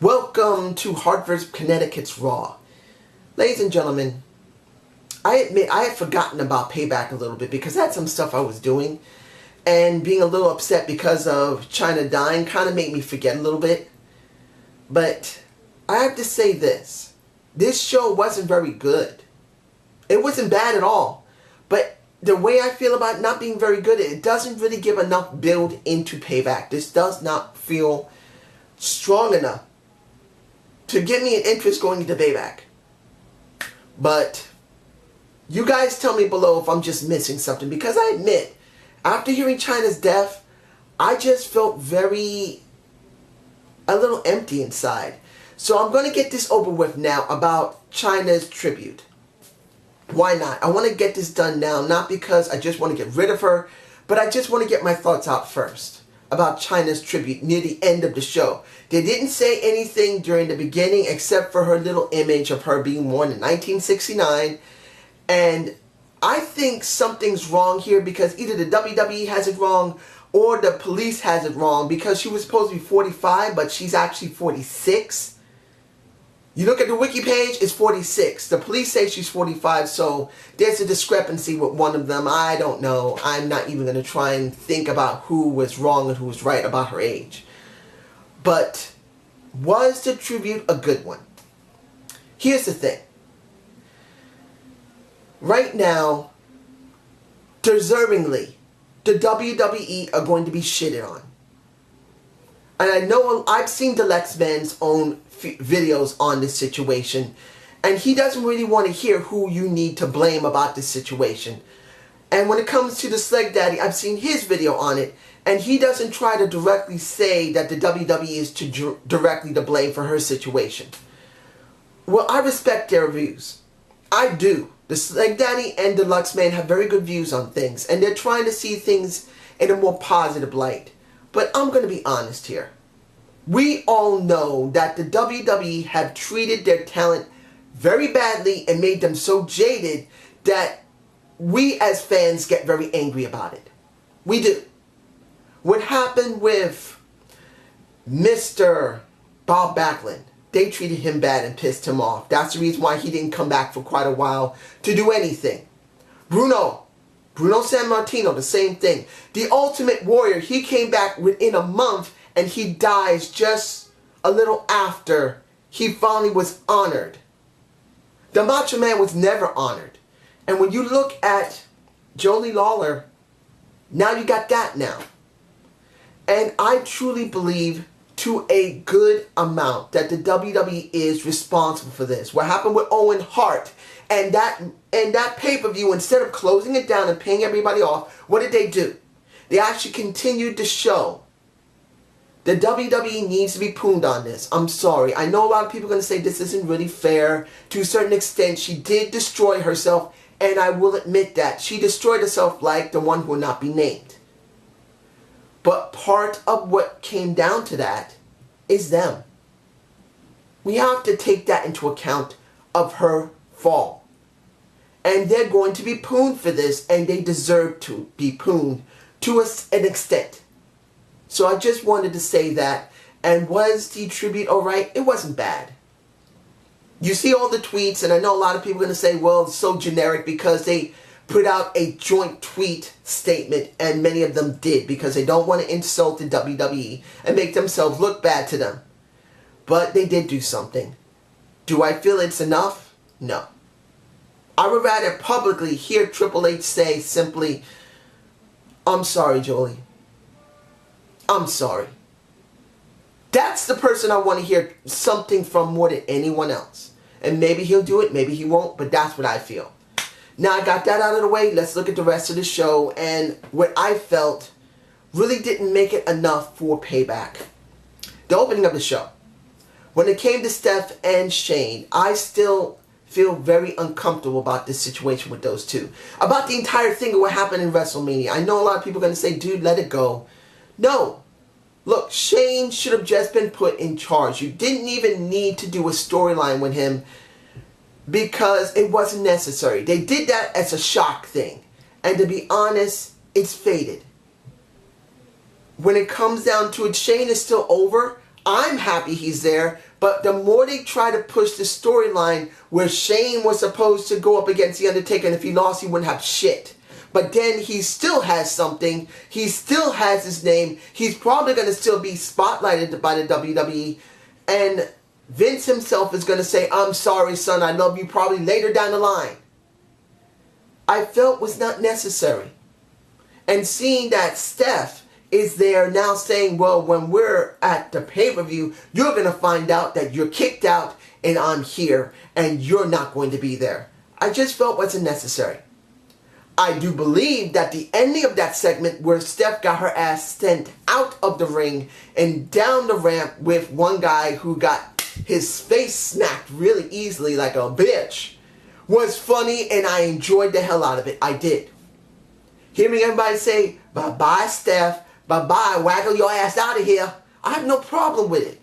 Welcome to Hartford, Connecticut's Raw. Ladies and gentlemen, I admit I had forgotten about Payback a little bit because I had some stuff I was doing, and being a little upset because of China dying kind of made me forget a little bit. But I have to say this. This show wasn't very good. It wasn't bad at all. But the way I feel about it not being very good, it doesn't really give enough build into Payback. This does not feel strong enough to give me an interest going into Payback. But you guys tell me below if I'm just missing something, because I admit, after hearing China's death, I just felt a little empty inside. So I'm going to get this over with now about China's tribute. Why not? I want to get this done now, not because I just want to get rid of her, but I just want to get my thoughts out first about China's tribute near the end of the show. They didn't say anything during the beginning except for her little image of her being born in 1969. And I think something's wrong here because either the WWE has it wrong or the police has it wrong, because she was supposed to be 45, but she's actually 46. You look at the wiki page, it's 46. The police say she's 45, so there's a discrepancy with one of them. I don't know. I'm not even going to try and think about who was wrong and who was right about her age. But was the tribute a good one? Here's the thing. Right now, deservingly, the WWE are going to be shitted on. And I know I've seen the Lex Man's own videos on this situation, and he doesn't really want to hear who you need to blame about this situation. And when it comes to the Sleg Daddy, I've seen his video on it, and he doesn't try to directly say that the WWE is directly to blame for her situation. Well, I respect their views. I do. The Sleg Daddy and the Lux Man have very good views on things, and they're trying to see things in a more positive light. But I'm going to be honest here. We all know that the WWE have treated their talent very badly and made them so jaded that we as fans get very angry about it. We do. What happened with Mr. Bob Backlund? They treated him bad and pissed him off. That's the reason why he didn't come back for quite a while to do anything. Bruno Sammartino, the same thing. The Ultimate Warrior, he came back within a month and he dies just a little after he finally was honored. The Macho Man was never honored. And when you look at Jolie Lawler, now you got that now. And I truly believe to a good amount that the WWE is responsible for this. What happened with Owen Hart and that pay-per-view, instead of closing it down and paying everybody off, what did they do? They actually continued the show. The WWE needs to be pooned on this. I'm sorry. I know a lot of people are going to say this isn't really fair. To a certain extent, she did destroy herself, and I will admit that. She destroyed herself like the one who will not be named. But part of what came down to that is them. We have to take that into account of her fall. And they're going to be pooned for this, and they deserve to be pooned to an extent. So I just wanted to say that. And was the tribute alright? It wasn't bad. You see all the tweets, and I know a lot of people are going to say, well, it's so generic because they put out a joint tweet statement, and many of them did because they don't want to insult the WWE and make themselves look bad to them. But they did do something. Do I feel it's enough? No. I would rather publicly hear Triple H say simply, I'm sorry, Jolie. I'm sorry. That's the person I want to hear something from more than anyone else. And maybe he'll do it, maybe he won't, but that's what I feel. Now I got that out of the way, let's look at the rest of the show. And what I felt really didn't make it enough for Payback. The opening of the show. When it came to Steph and Shane, I still feel very uncomfortable about this situation with those two. About the entire thing of what happened in WrestleMania. I know a lot of people are going to say, dude, let it go. No. Look, Shane should have just been put in charge. You didn't even need to do a storyline with him because it wasn't necessary. They did that as a shock thing. And to be honest, it's faded. When it comes down to it, Shane is still over. I'm happy he's there, but the more they try to push the storyline where Shane was supposed to go up against The Undertaker, and if he lost, he wouldn't have shit. But then he still has something. He still has his name. He's probably going to still be spotlighted by the WWE. And Vince himself is going to say, I'm sorry, son, I love you, probably later down the line. I felt was not necessary. And seeing that Steph is there now saying, well, when we're at the pay-per-view, you're going to find out that you're kicked out and I'm here and you're not going to be there. I just felt wasn't necessary. I do believe that the ending of that segment where Steph got her ass sent out of the ring and down the ramp with one guy who got his face smacked really easily like a bitch was funny, and I enjoyed the hell out of it. I did. Hearing everybody say, bye-bye, Steph, bye-bye, waggle your ass out of here, I have no problem with it.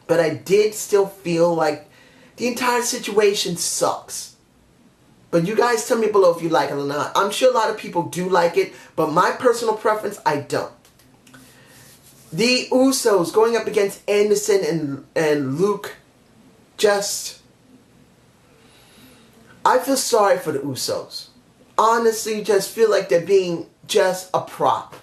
But I did still feel like the entire situation sucks. But you guys tell me below if you like it or not. I'm sure a lot of people do like it, but my personal preference, I don't. The Usos going up against Anderson and Luke, just... I feel sorry for the Usos. Honestly, just feel like they're being just a prop.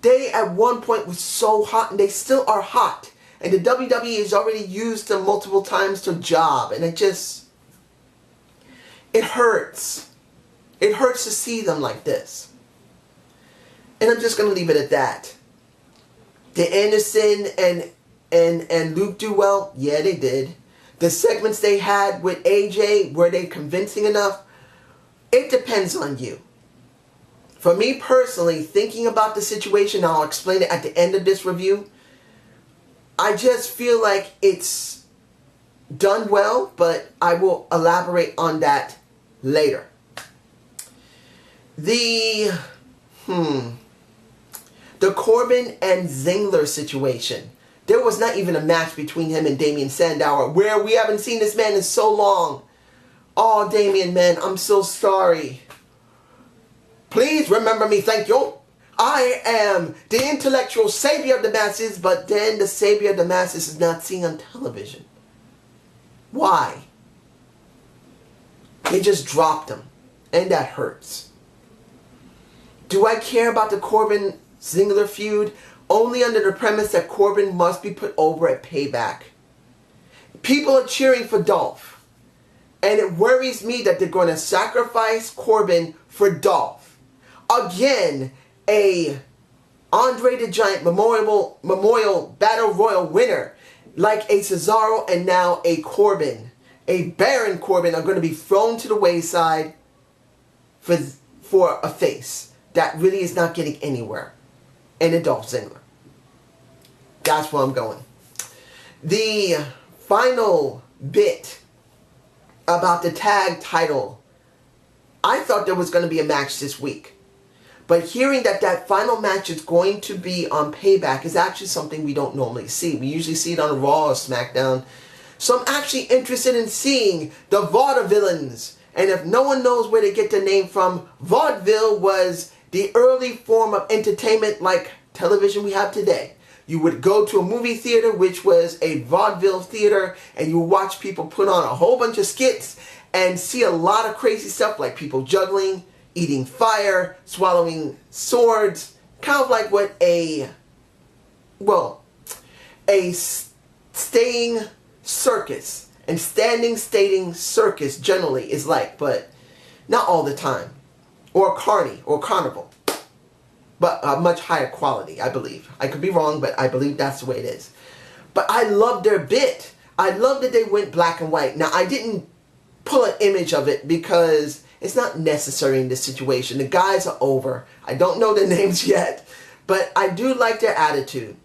They at one point were so hot, and they still are hot. And the WWE has already used them multiple times to job. And it just... it hurts. It hurts to see them like this. And I'm just going to leave it at that. Did Anderson and Luke do well? Yeah, they did. The segments they had with AJ, were they convincing enough? It depends on you. For me personally, thinking about the situation, I'll explain it at the end of this review. I just feel like it's done well, but I will elaborate on that later. The Corbin and Ziggler situation. There was not even a match between him and Damien Sandow, where we haven't seen this man in so long. Oh, Damien, man, I'm so sorry. Please remember me, thank you. I am the intellectual savior of the masses, but then the savior of the masses is not seen on television. Why? They just dropped him, and that hurts. Do I care about the Corbin-Ziggler feud? Only under the premise that Corbin must be put over at Payback. People are cheering for Dolph. And it worries me that they're going to sacrifice Corbin for Dolph. Again, a Andre the Giant Memorial Battle Royal winner like a Cesaro and now a Corbin, a Baron Corbin, are going to be thrown to the wayside for a face that really is not getting anywhere. And a Dolph Ziggler. That's where I'm going. The final bit about the tag title. I thought there was going to be a match this week. But hearing that final match is going to be on Payback is actually something we don't normally see. We usually see it on Raw or SmackDown. So I'm actually interested in seeing the Vaudevillains. And if no one knows where they get the name from, vaudeville was the early form of entertainment like television we have today. You would go to a movie theater, which was a vaudeville theater, and you would watch people put on a whole bunch of skits and see a lot of crazy stuff like people juggling, eating fire, swallowing swords, kind of like what a staying circus and standing stating circus generally is like, but not all the time. Or carnival. But a much higher quality, I believe. I could be wrong, but I believe that's the way it is. But I love their bit. I love that they went black and white. Now, I didn't pull an image of it because it's not necessary in this situation. The guys are over. I don't know their names yet. But I do like their attitude.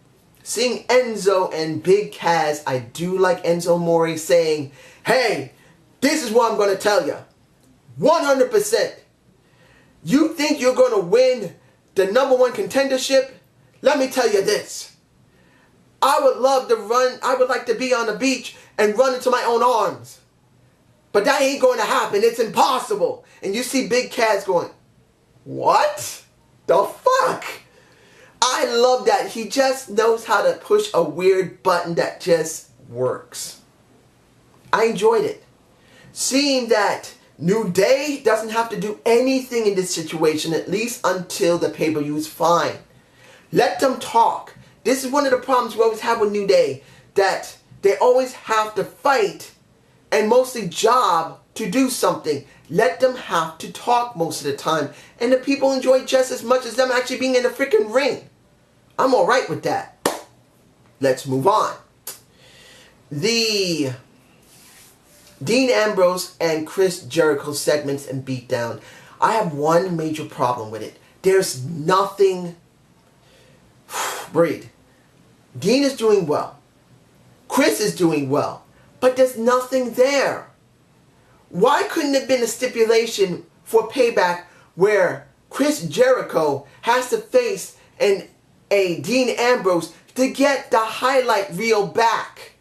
Seeing Enzo and Big Kaz, I do like Enzo Amore saying, hey, this is what I'm going to tell you. 100%. You think you're going to win the #1 contendership? Let me tell you this. I would love to run. I would like to be on the beach and run into my own arms. But that ain't going to happen. It's impossible. And you see Big Kaz going, what the fuck? I love that. He just knows how to push a weird button that just works. I enjoyed it. Seeing that New Day doesn't have to do anything in this situation, at least until the pay-per-view is fine. Let them talk. This is one of the problems we always have with New Day, that they always have to fight and mostly job to do something. Let them have to talk most of the time, and the people enjoy just as much as them actually being in the freaking ring. I'm alright with that. Let's move on. The Dean Ambrose and Chris Jericho segments and beatdown. I have one major problem with it. There's nothing. Breathe. Dean is doing well. Chris is doing well. But there's nothing there. Why couldn't it have been a stipulation for Payback where Chris Jericho has to face a Dean Ambrose to get the highlight reel back?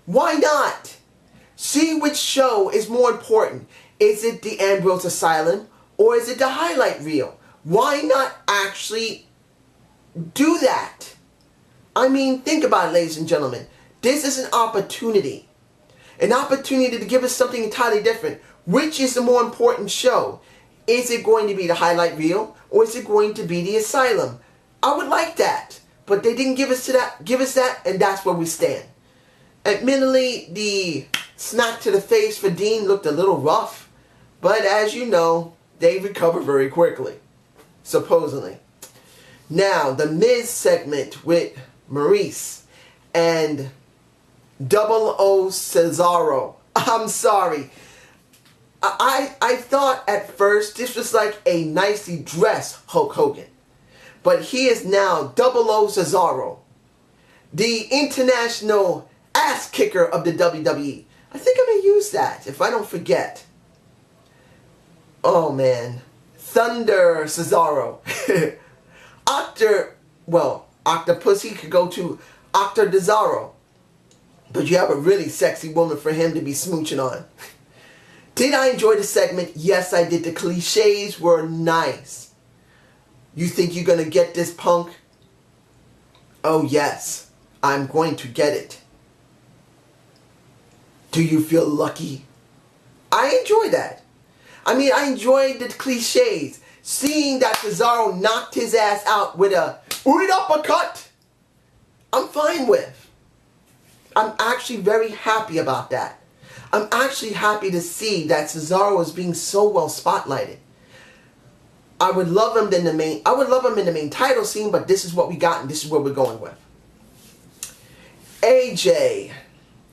Why not? See which show is more important. Is it the Ambrose Asylum or is it the highlight reel? Why not actually do that? I mean, think about it, ladies and gentlemen. This is an opportunity. An opportunity to give us something entirely different. Which is the more important show? Is it going to be the highlight reel or is it going to be the Asylum? I would like that. But they didn't give us that, and that's where we stand. Admittedly, the smack to the face for Dean looked a little rough. But as you know, they recover very quickly. Supposedly. Now, the Miz segment with Maurice and Double O Cesaro. I'm sorry. I thought at first this was like a nicely dressed Hulk Hogan. But he is now Double O Cesaro, the international ass kicker of the WWE. I think I may use that if I don't forget. Oh man. Thunder Cesaro. Octopus, he could go to Octodesaro. But you have a really sexy woman for him to be smooching on. Did I enjoy the segment? Yes, I did. The cliches were nice. You think you're going to get this, Punk? Oh, yes. I'm going to get it. Do you feel lucky? I enjoy that. I mean, I enjoyed the cliches. Seeing that Cesaro knocked his ass out with a uppercut, I'm fine with. I'm actually very happy about that. I'm actually happy to see that Cesaro is being so well spotlighted. I would love him in the main title scene, but this is what we got and this is what we're going with. AJ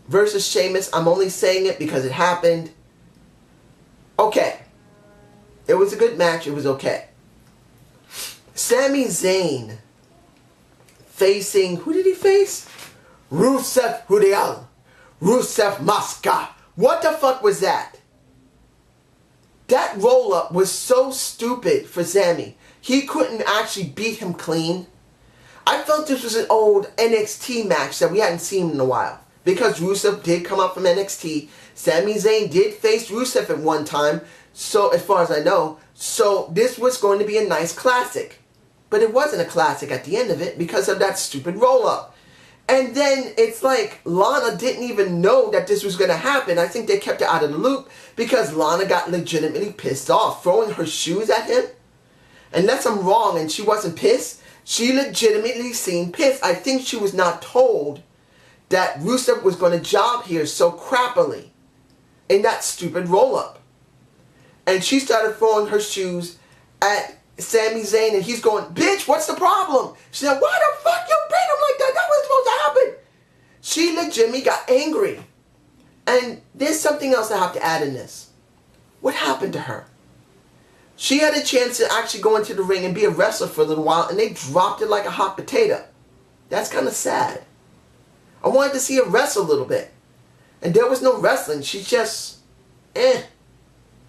versus Sheamus. I'm only saying it because it happened. Okay. It was a good match. It was okay. Sami Zayn facing, who did he face? Rusev Huriel. Rusev Maska. What the fuck was that? That roll-up was so stupid for Sami. He couldn't actually beat him clean. I felt this was an old NXT match that we hadn't seen in a while. Because Rusev did come up from NXT. Sami Zayn did face Rusev at one time. So, as far as I know. So, this was going to be a nice classic. But it wasn't a classic at the end of it because of that stupid roll-up. And then it's like Lana didn't even know that this was going to happen. I think they kept it out of the loop because Lana got legitimately pissed off, throwing her shoes at him. Unless I'm wrong and she wasn't pissed, she legitimately seemed pissed. I think she was not told that Rusev was going to job here so crappily in that stupid roll-up. And she started throwing her shoes at Sami Zayn, and he's going, bitch, what's the problem? She said, why the fuck you beat him like that? That wasn't supposed to happen. She legitimately got angry. And there's something else I have to add in this. What happened to her? She had a chance to actually go into the ring and be a wrestler for a little while, and they dropped it like a hot potato. That's kind of sad. I wanted to see her wrestle a little bit. And there was no wrestling. She's just, And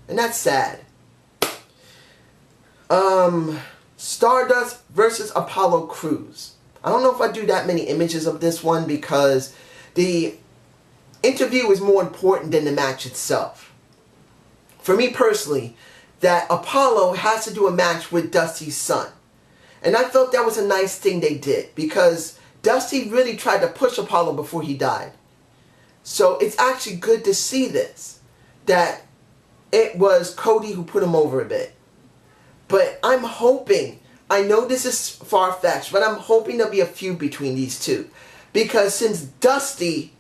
that's sad. Stardust versus Apollo Crews. I don't know if I do that many images of this one because the interview is more important than the match itself. For me personally, that Apollo has to do a match with Dusty's son. And I felt that was a nice thing they did, because Dusty really tried to push Apollo before he died. So it's actually good to see this, that it was Cody who put him over a bit. But I'm hoping, I know this is far-fetched, but I'm hoping there'll be a feud between these two. Because since Dusty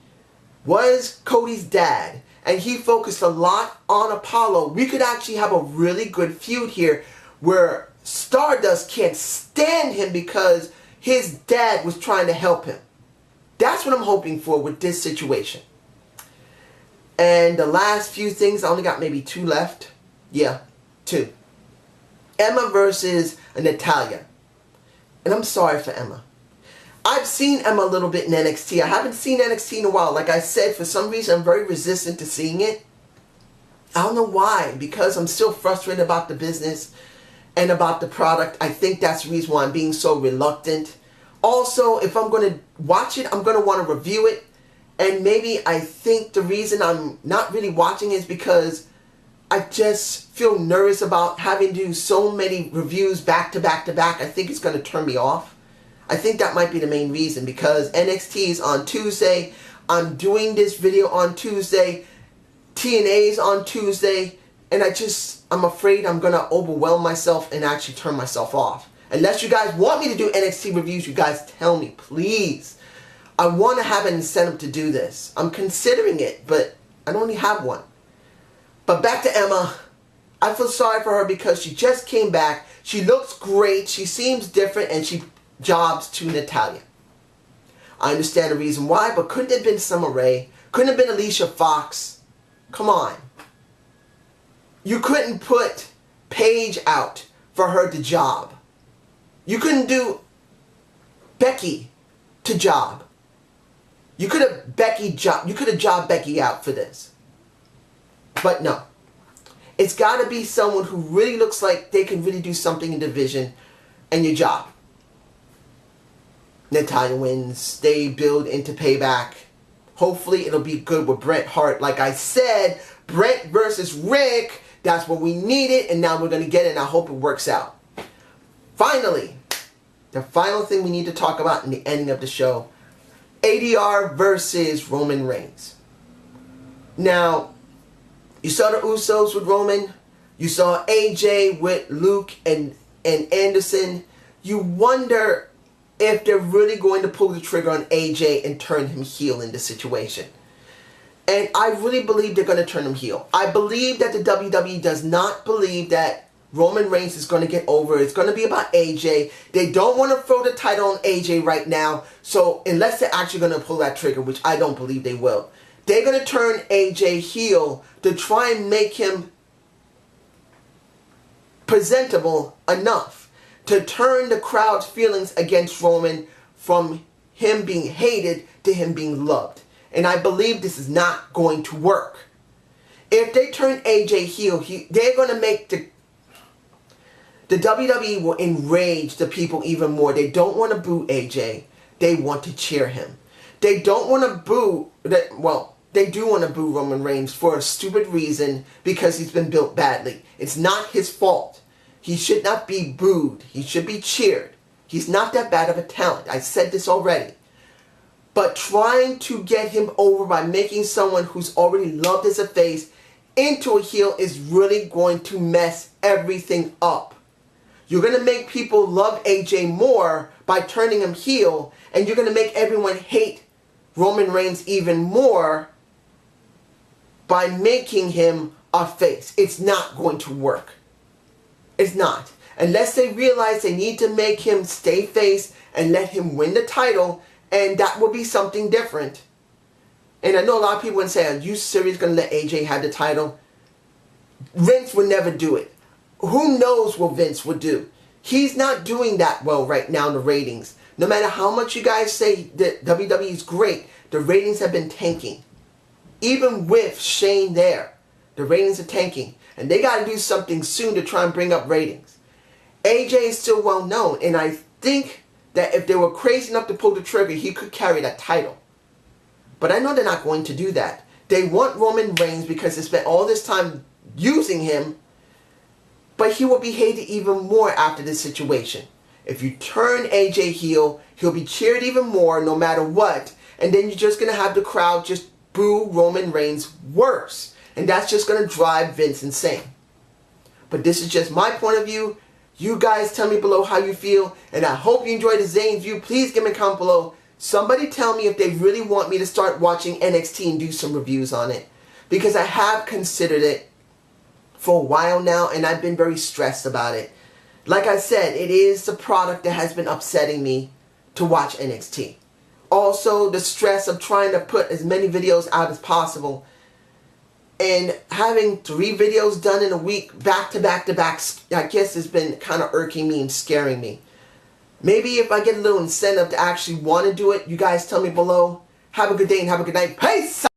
was Cody's dad, and he focused a lot on Apollo, we could actually have a really good feud here where Stardust can't stand him because his dad was trying to help him. That's what I'm hoping for with this situation. And the last few things, I only got maybe 2 left. Yeah, 2. Emma versus Natalya. And I'm sorry for Emma. I've seen Emma a little bit in NXT. I haven't seen NXT in a while. Like I said, for some reason, I'm very resistant to seeing it. I don't know why. Because I'm still frustrated about the business and about the product. I think that's the reason why I'm being so reluctant. Also, if I'm going to watch it, I'm going to want to review it. And maybe I think the reason I'm not really watching is because I just feel nervous about having to do so many reviews back to back to back. I think it's going to turn me off. I think that might be the main reason, because NXT is on Tuesday. I'm doing this video on Tuesday. TNA is on Tuesday. And I'm afraid I'm going to overwhelm myself and actually turn myself off. Unless you guys want me to do NXT reviews, you guys tell me, please. I want to have an incentive to do this. I'm considering it, but I don't really have one. But back to Emma. I feel sorry for her because she just came back. She looks great. She seems different, and she jobs to Natalya. I understand the reason why, but couldn't it have been Summer Rae? Couldn't it have been Alicia Fox? Come on. You couldn't put Paige out for her to job. You couldn't do Becky to job. You could have jobbed Becky out for this. But no. It's got to be someone who really looks like they can really do something in division, and your job. Natalya wins. They build into Payback. Hopefully it'll be good with Bret Hart. Like I said, Bret versus Rick. That's what we needed, and now we're going to get it, and I hope it works out. Finally, the final thing we need to talk about in the ending of the show. ADR versus Roman Reigns. Now, you saw the Usos with Roman. You saw AJ with Luke and Anderson. You wonder if they're really going to pull the trigger on AJ and turn him heel in this situation. And I really believe they're going to turn him heel. I believe that the WWE does not believe that Roman Reigns is going to get over. It's going to be about AJ. They don't want to throw the title on AJ right now. So unless they're actually going to pull that trigger, which I don't believe they will, they're going to turn AJ heel to try and make him presentable enough to turn the crowd's feelings against Roman from him being hated to him being loved. And I believe this is not going to work. If they turn AJ heel, they're going to make the WWE will enrage the people even more. They don't want to boo AJ. They want to cheer him. They don't want to boo, well, they do want to boo Roman Reigns for a stupid reason, because he's been built badly. It's not his fault. He should not be booed. He should be cheered. He's not that bad of a talent. I said this already. But trying to get him over by making someone who's already loved as a face into a heel is really going to mess everything up. You're going to make people love AJ more by turning him heel, and you're going to make everyone hate Roman Reigns even more by making him a face. It's not going to work. It's not. Unless they realize they need to make him stay face and let him win the title, and that will be something different. And I know a lot of people would say, are you serious going to let AJ have the title? Vince would never do it. Who knows what Vince would do? He's not doing that well right now in the ratings. No matter how much you guys say that WWE is great, the ratings have been tanking. Even with Shane there, the ratings are tanking. And they got to do something soon to try and bring up ratings. AJ is still well known, and I think that if they were crazy enough to pull the trigger, he could carry that title. But I know they're not going to do that. They want Roman Reigns because they spent all this time using him, but he will be hated even more after this situation. If you turn AJ heel, he'll be cheered even more no matter what. And then you're just going to have the crowd just boo Roman Reigns worse. And that's just going to drive Vince insane. But this is just my point of view. You guys tell me below how you feel. And I hope you enjoyed the Zane view. Please give me a comment below. Somebody tell me if they really want me to start watching NXT and do some reviews on it. Because I have considered it for a while now. And I've been very stressed about it. Like I said, it is the product that has been upsetting me to watch NXT. Also, the stress of trying to put as many videos out as possible. And having 3 videos done in a week, back to back to back, I guess has been kind of irking me and scaring me. Maybe if I get a little incentive to actually want to do it, you guys tell me below. Have a good day and have a good night. Peace!